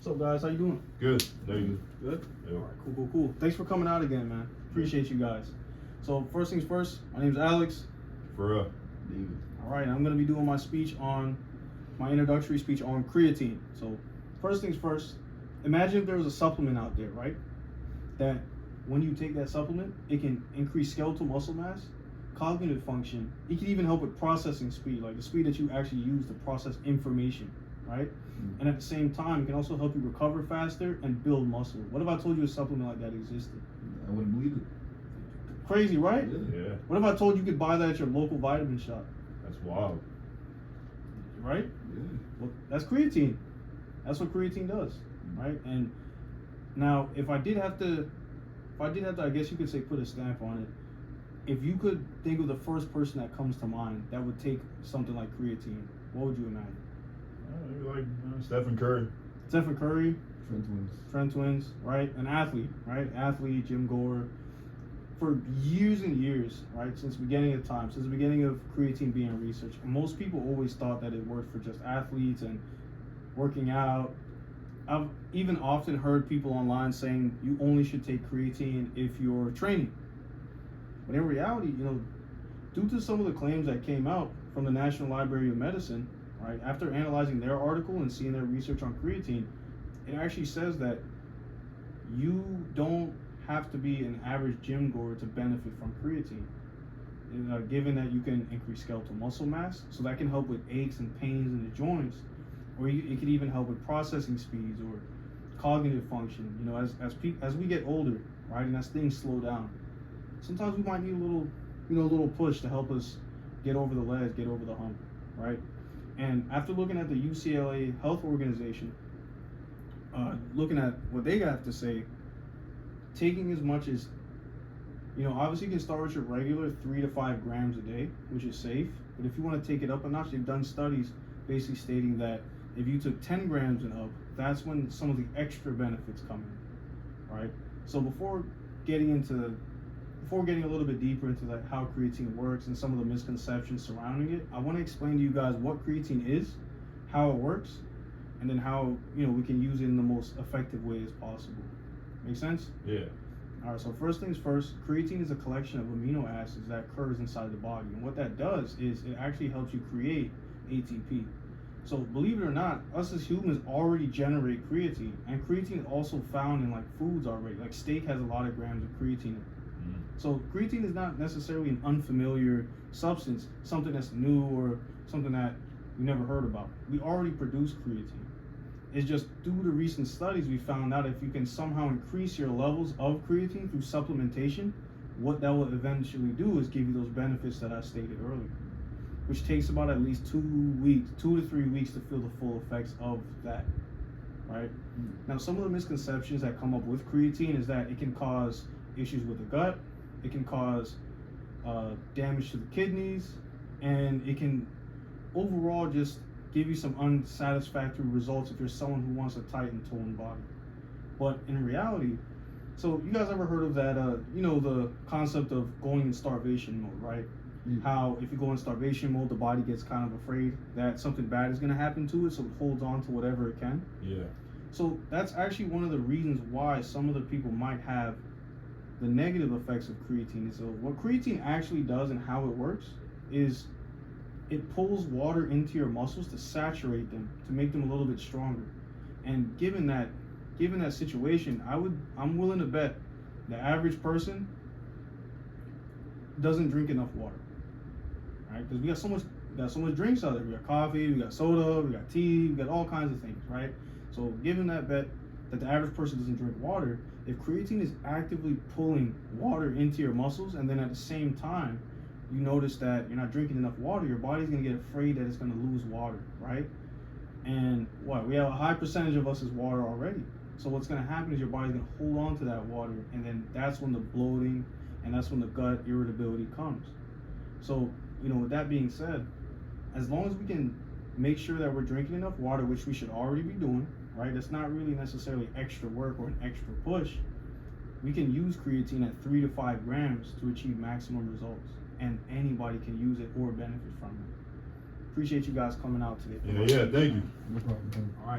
What's up, guys? How you doing? Good. There you go. Good? Yeah. All right, cool. Thanks for coming out again, man. Appreciate you guys. So, first things first, my name's Alex. For real. David. All right, I'm going to be doing my introductory speech on creatine. So, first things first, imagine if there was a supplement out there, right? That when you take that supplement, it can increase skeletal muscle mass, cognitive function. It can even help with processing speed, like the speed that you actually use to process information, right? Mm-hmm. And at the same time, it can also help you recover faster and build muscle. What if I told you a supplement like that existed? I wouldn't believe it. Crazy, right? Yeah. What if I told you could buy that at your local vitamin shop? That's wild. Right? Yeah. Well, that's creatine. That's what creatine does, right? And now, if I did have to, I guess you could say, put a stamp on it. If you could think of the first person that comes to mind that would take something like creatine, what would you imagine? Like Stephen Curry. Stephen Curry, Trent Twins, right? An athlete, right? Athlete, gym goer. For years and years, right? Since the beginning of time, since the beginning of creatine being researched, most people always thought that it worked for just athletes and working out. I've even often heard people online saying you only should take creatine if you're training. But in reality, due to some of the claims that came out from the National Library of Medicine, right, after analyzing their article and seeing their research on creatine, it actually says that you don't have to be an average gym goer to benefit from creatine. And, given that you can increase skeletal muscle mass, so that can help with aches and pains in the joints, or it could even help with processing speeds or cognitive function. As we get older, right, and as things slow down, sometimes we might need a little push to help us get over the ledge, get over the hump, right? And after looking at the UCLA Health Organization, looking at what they have to say, taking as much as, obviously you can start with your regular 3 to 5 grams a day, which is safe. But if you want to take it up a notch, they've done studies basically stating that if you took 10 grams and up, that's when some of the extra benefits come in, right? So before getting a little bit deeper into how creatine works and some of the misconceptions surrounding it, I want to explain to you guys what creatine is, how it works, and then how we can use it in the most effective way as possible. Make sense? Yeah. All right, so first things first, creatine is a collection of amino acids that occurs inside the body. And what that does is it actually helps you create ATP. So believe it or not, us as humans already generate creatine. And creatine is also found in foods already. Like steak has a lot of grams of creatine in it. Mm-hmm. So creatine is not necessarily an unfamiliar substance, something that's new or something that we never heard about. We already produce creatine. It's just through the recent studies we found out if you can somehow increase your levels of creatine through supplementation, what that will eventually do is give you those benefits that I stated earlier, which takes about at least 2 to 3 weeks to feel the full effects of that, right? Now, some of the misconceptions that come up with creatine is that it can cause issues with the gut, it can cause damage to the kidneys, and it can overall just give you some unsatisfactory results if you're someone who wants a tight and toned body. But in reality, so you guys ever heard of that, the concept of going in starvation mode, right? Mm-hmm. How if you go in starvation mode, the body gets kind of afraid that something bad is going to happen to it, so it holds on to whatever it can. Yeah. So that's actually one of the reasons why some of the people might have the negative effects of creatine. So what creatine actually does and how it works is it pulls water into your muscles to saturate them, to make them a little bit stronger. And given that situation, I'm willing to bet the average person doesn't drink enough water, right? Because we got so much drinks out there. We got coffee, we got soda, we got tea, we got all kinds of things, right? So given that bet that the average person doesn't drink water, if creatine is actively pulling water into your muscles, and then at the same time you notice that you're not drinking enough water, your body's going to get afraid that it's going to lose water, right? And we have a high percentage of us is water already. So what's going to happen is your body's going to hold on to that water, and then that's when the bloating and that's when the gut irritability comes. So, with that being said, as long as we can make sure that we're drinking enough water, which we should already be doing, right? It's not really necessarily extra work or an extra push. We can use creatine at 3 to 5 grams to achieve maximum results. And anybody can use it or benefit from it. Appreciate you guys coming out today. Yeah, thank you. No problem. All right.